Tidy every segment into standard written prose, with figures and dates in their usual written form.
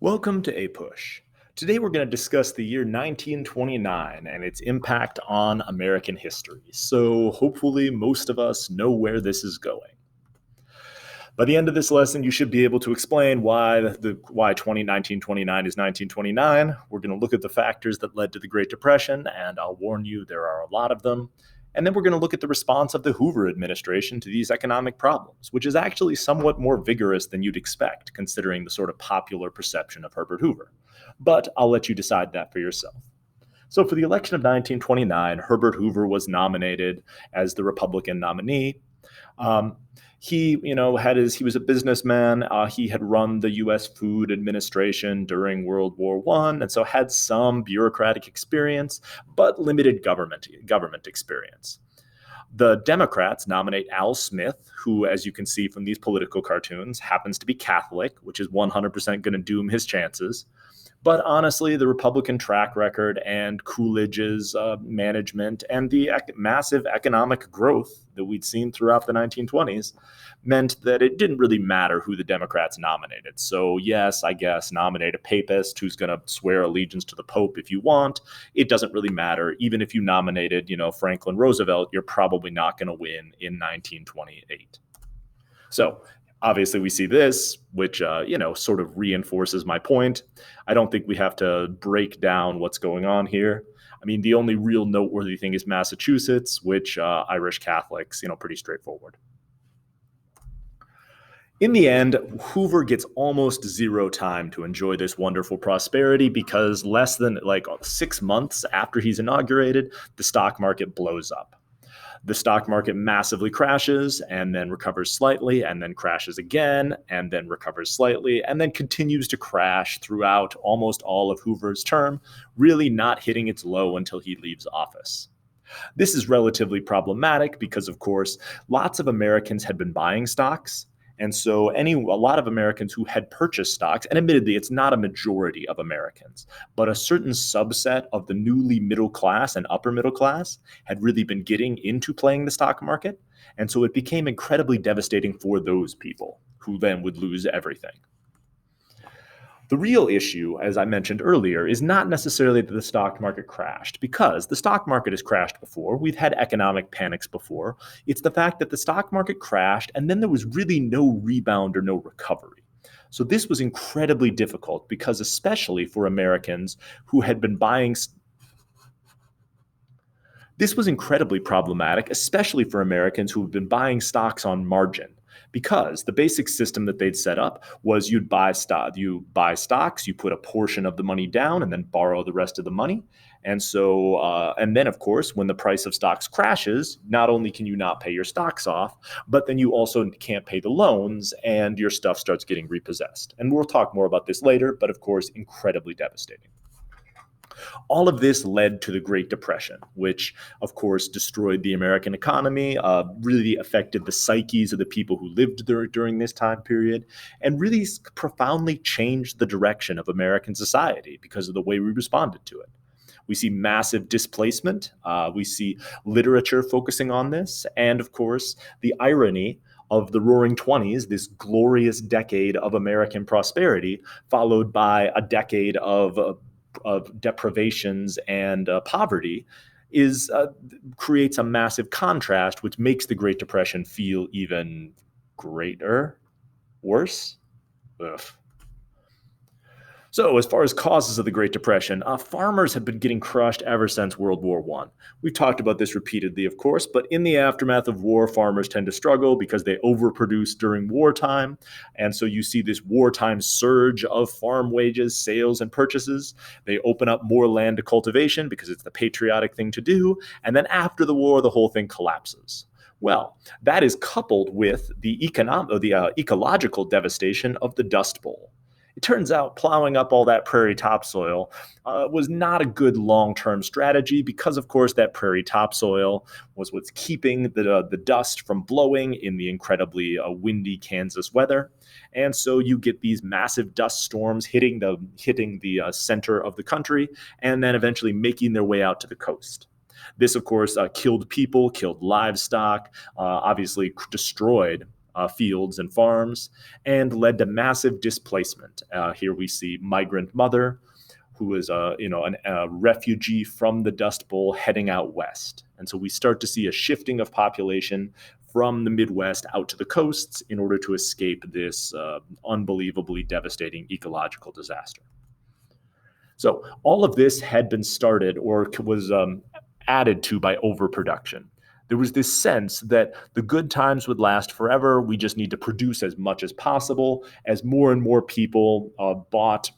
Welcome to A Push. Today we're going to discuss the year 1929 and its impact on American history. So hopefully most of us know where this is going. By the end of this lesson, you should be able to explain why 1929 is 1929. We're going to look at the factors that led to the Great Depression, and I'll warn you there are a lot of them. And then we're going to look at the response of the Hoover administration to these economic problems, which is actually somewhat more vigorous than you'd expect, considering the sort of popular perception of Herbert Hoover. But I'll let you decide that for yourself. So for the election of 1929, Herbert Hoover was nominated as the Republican nominee. He was a businessman. He had run the U.S. Food Administration during World War I, and so had some bureaucratic experience, but limited government experience. The Democrats nominate Al Smith, who, as you can see from these political cartoons, happens to be Catholic, which is 100% going to doom his chances. But honestly, the Republican track record and Coolidge's management and the massive economic growth that we'd seen throughout the 1920s meant that it didn't really matter who the Democrats nominated. So yes, I guess nominate a papist who's going to swear allegiance to the Pope if you want. It doesn't really matter. Even if you nominated, Franklin Roosevelt, you're probably not going to win in 1928. So obviously, we see this, which, sort of reinforces my point. I don't think we have to break down what's going on here. I mean, the only real noteworthy thing is Massachusetts, which Irish Catholics, pretty straightforward. In the end, Hoover gets almost zero time to enjoy this wonderful prosperity because less than 6 months after he's inaugurated, the stock market blows up. The stock market massively crashes and then recovers slightly and then crashes again and then recovers slightly and then continues to crash throughout almost all of Hoover's term, really not hitting its low until he leaves office. This is relatively problematic because, of course, lots of Americans had been buying stocks. And so a lot of Americans who had purchased stocks, and admittedly, it's not a majority of Americans, but a certain subset of the newly middle class and upper middle class had really been getting into playing the stock market. And so it became incredibly devastating for those people who then would lose everything. The real issue, as I mentioned earlier, is not necessarily that the stock market crashed, because the stock market has crashed before. We've had economic panics before. It's the fact that the stock market crashed and then there was really no rebound or no recovery. So this was incredibly difficult because, especially for Americans who had been buying. This was incredibly problematic, especially for Americans who have been buying stocks on margin. Because the basic system that they'd set up was you buy stocks, you put a portion of the money down and then borrow the rest of the money. And then, of course, when the price of stocks crashes, not only can you not pay your stocks off, but then you also can't pay the loans and your stuff starts getting repossessed. And we'll talk more about this later, but of course, incredibly devastating. All of this led to the Great Depression, which, of course, destroyed the American economy, really affected the psyches of the people who lived there during this time period, and really profoundly changed the direction of American society because of the way we responded to it. We see massive displacement. We see literature focusing on this. And, of course, the irony of the Roaring '20s, this glorious decade of American prosperity, followed by a decade of deprivations and poverty, creates a massive contrast, which makes the Great Depression feel even worse. Ugh. So as far as causes of the Great Depression, farmers have been getting crushed ever since World War I. We've talked about this repeatedly, of course, but in the aftermath of war, farmers tend to struggle because they overproduce during wartime. And so you see this wartime surge of farm wages, sales, and purchases. They open up more land to cultivation because it's the patriotic thing to do. And then after the war, the whole thing collapses. Well, that is coupled with the ecological devastation of the Dust Bowl. It turns out plowing up all that prairie topsoil was not a good long-term strategy because, of course, that prairie topsoil was what's keeping the dust from blowing in the incredibly windy Kansas weather. And so you get these massive dust storms hitting the center of the country and then eventually making their way out to the coast. This, of course, killed people, killed livestock, obviously destroyed fields and farms, and led to massive displacement. Here we see migrant mother, who is a refugee from the Dust Bowl heading out west. And so we start to see a shifting of population from the Midwest out to the coasts in order to escape this unbelievably devastating ecological disaster. So all of this had been started or was added to by overproduction. There was this sense that the good times would last forever. We just need to produce as much as possible. As more and more people bought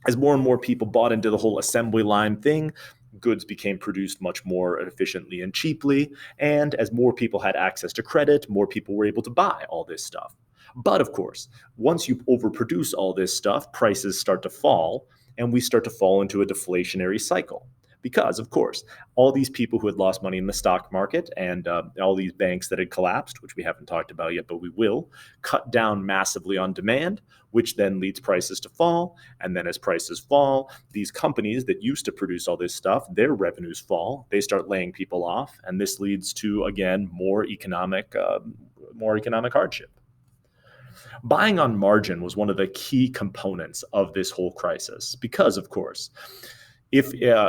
into the whole assembly line thing, goods became produced much more efficiently and cheaply. And as more people had access to credit, more people were able to buy all this stuff. But of course, once you overproduce all this stuff, prices start to fall, and we start to fall into a deflationary cycle. Because, of course, all these people who had lost money in the stock market and all these banks that had collapsed, which we haven't talked about yet, but we will, cut down massively on demand, which then leads prices to fall. And then as prices fall, these companies that used to produce all this stuff, their revenues fall. They start laying people off. And this leads to, again, more economic hardship. Buying on margin was one of the key components of this whole crisis because, of course,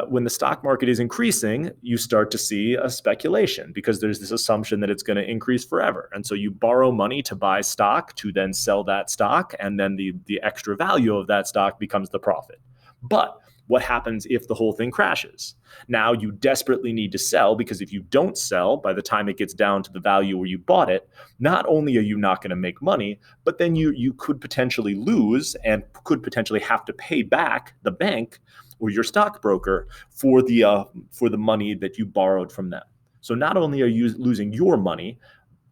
when the stock market is increasing, you start to see a speculation because there's this assumption that it's going to increase forever. And so you borrow money to buy stock to then sell that stock, and then the extra value of that stock becomes the profit. But what happens if the whole thing crashes? Now you desperately need to sell, because if you don't sell by the time it gets down to the value where you bought it, not only are you not going to make money, but then you could potentially lose and could potentially have to pay back the bank or your stockbroker for the money that you borrowed from them. So not only are you losing your money,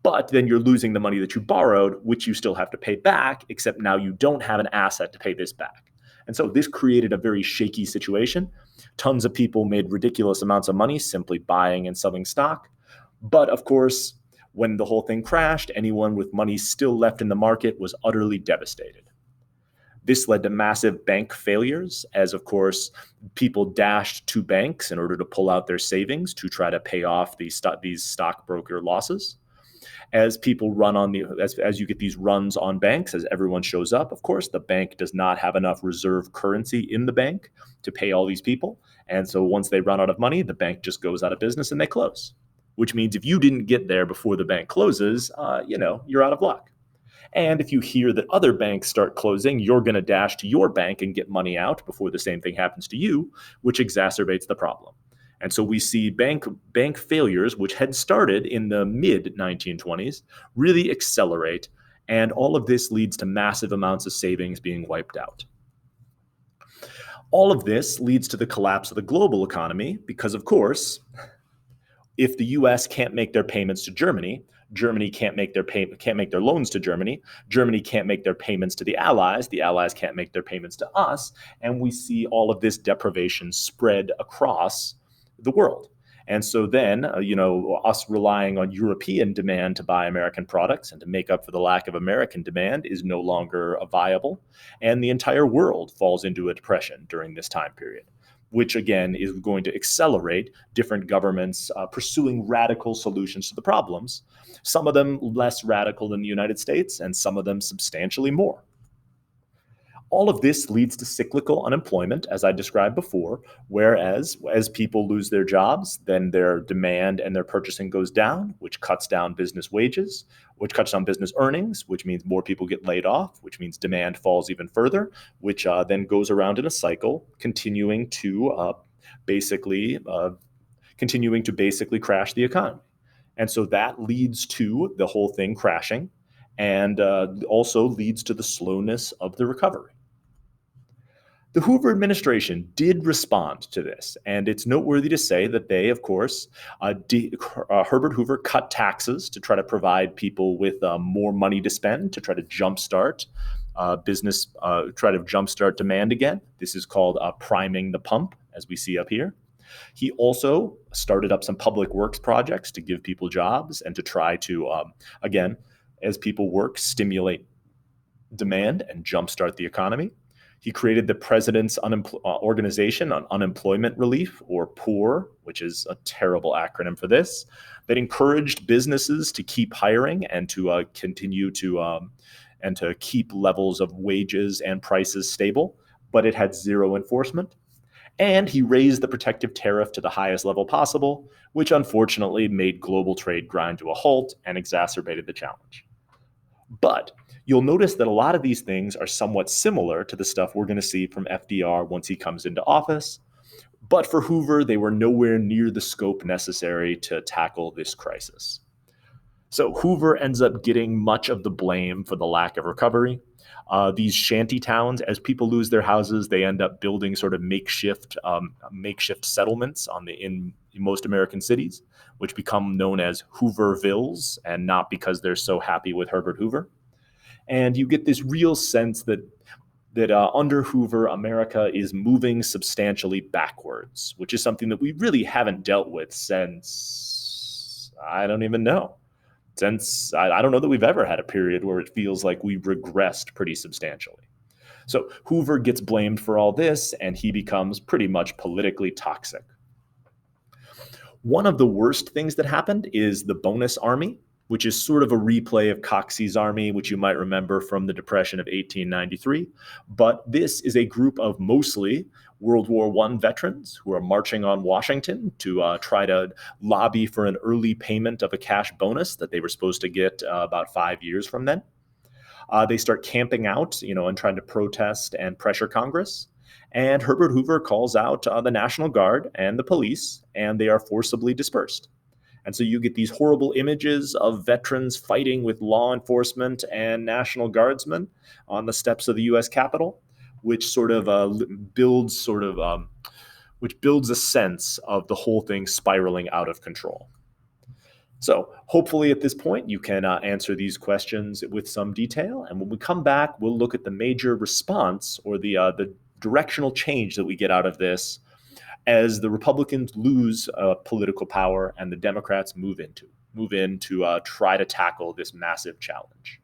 but then you're losing the money that you borrowed, which you still have to pay back, except now you don't have an asset to pay this back. And so this created a very shaky situation. Tons of people made ridiculous amounts of money simply buying and selling stock. But of course, when the whole thing crashed, anyone with money still left in the market was utterly devastated. This led to massive bank failures as, of course, people dashed to banks in order to pull out their savings to try to pay off these stockbroker losses. As people as you get these runs on banks, as everyone shows up, of course, the bank does not have enough reserve currency in the bank to pay all these people. And so once they run out of money, the bank just goes out of business and they close, which means if you didn't get there before the bank closes, you're out of luck. And if you hear that other banks start closing, you're going to dash to your bank and get money out before the same thing happens to you, which exacerbates the problem. And so we see bank failures, which had started in the mid-1920s, really accelerate. And all of this leads to massive amounts of savings being wiped out. All of this leads to the collapse of the global economy because, of course, if the US can't make their payments to Germany, Germany can't make their loans to Germany. Germany can't make their payments to the Allies. The Allies can't make their payments to us. And we see all of this deprivation spread across the world. And so then, us relying on European demand to buy American products and to make up for the lack of American demand is no longer viable. And the entire world falls into a depression during this time period, which again is going to accelerate different governments pursuing radical solutions to the problems, some of them less radical than the United States, and some of them substantially more. All of this leads to cyclical unemployment, as I described before, whereas as people lose their jobs, then their demand and their purchasing goes down, which cuts down business wages, which cuts down business earnings, which means more people get laid off, which means demand falls even further, which then goes around in a cycle, continuing to basically crash the economy. And so that leads to the whole thing crashing, and also leads to the slowness of the recovery. The Hoover administration did respond to this, and it's noteworthy to say that they, of course, Herbert Hoover cut taxes to try to provide people with more money to spend, to try to jumpstart business, try to jumpstart demand again. This is called priming the pump, as we see up here. He also started up some public works projects to give people jobs and to try to, again, as people work, stimulate demand and jumpstart the economy. He created the President's Organization on Unemployment Relief, or POOR, which is a terrible acronym for this, that encouraged businesses to keep hiring and to continue to and to keep levels of wages and prices stable, but it had zero enforcement. And he raised the protective tariff to the highest level possible, which unfortunately made global trade grind to a halt and exacerbated the challenge. But you'll notice that a lot of these things are somewhat similar to the stuff we're going to see from FDR once he comes into office. But for Hoover, they were nowhere near the scope necessary to tackle this crisis. So Hoover ends up getting much of the blame for the lack of recovery. These shanty towns, as people lose their houses, they end up building sort of makeshift settlements in most American cities, which become known as Hoovervilles, and not because they're so happy with Herbert Hoover. And you get this real sense that under Hoover, America is moving substantially backwards, which is something that we really haven't dealt with since, I don't even know. I don't know that we've ever had a period where it feels like we regressed pretty substantially. So Hoover gets blamed for all this, and he becomes pretty much politically toxic. One of the worst things that happened is the Bonus Army, which is sort of a replay of Coxey's Army, which you might remember from the Depression of 1893. But this is a group of mostly World War I veterans who are marching on Washington to try to lobby for an early payment of a cash bonus that they were supposed to get about 5 years from then. They start camping out, and trying to protest and pressure Congress. And Herbert Hoover calls out the National Guard and the police, and they are forcibly dispersed. And so you get these horrible images of veterans fighting with law enforcement and National Guardsmen on the steps of the U.S. Capitol, which sort of builds a sense of the whole thing spiraling out of control. So hopefully at this point you can answer these questions with some detail. And when we come back, we'll look at the major response, or the directional change that we get out of this as the Republicans lose political power and the Democrats move in to try to tackle this massive challenge.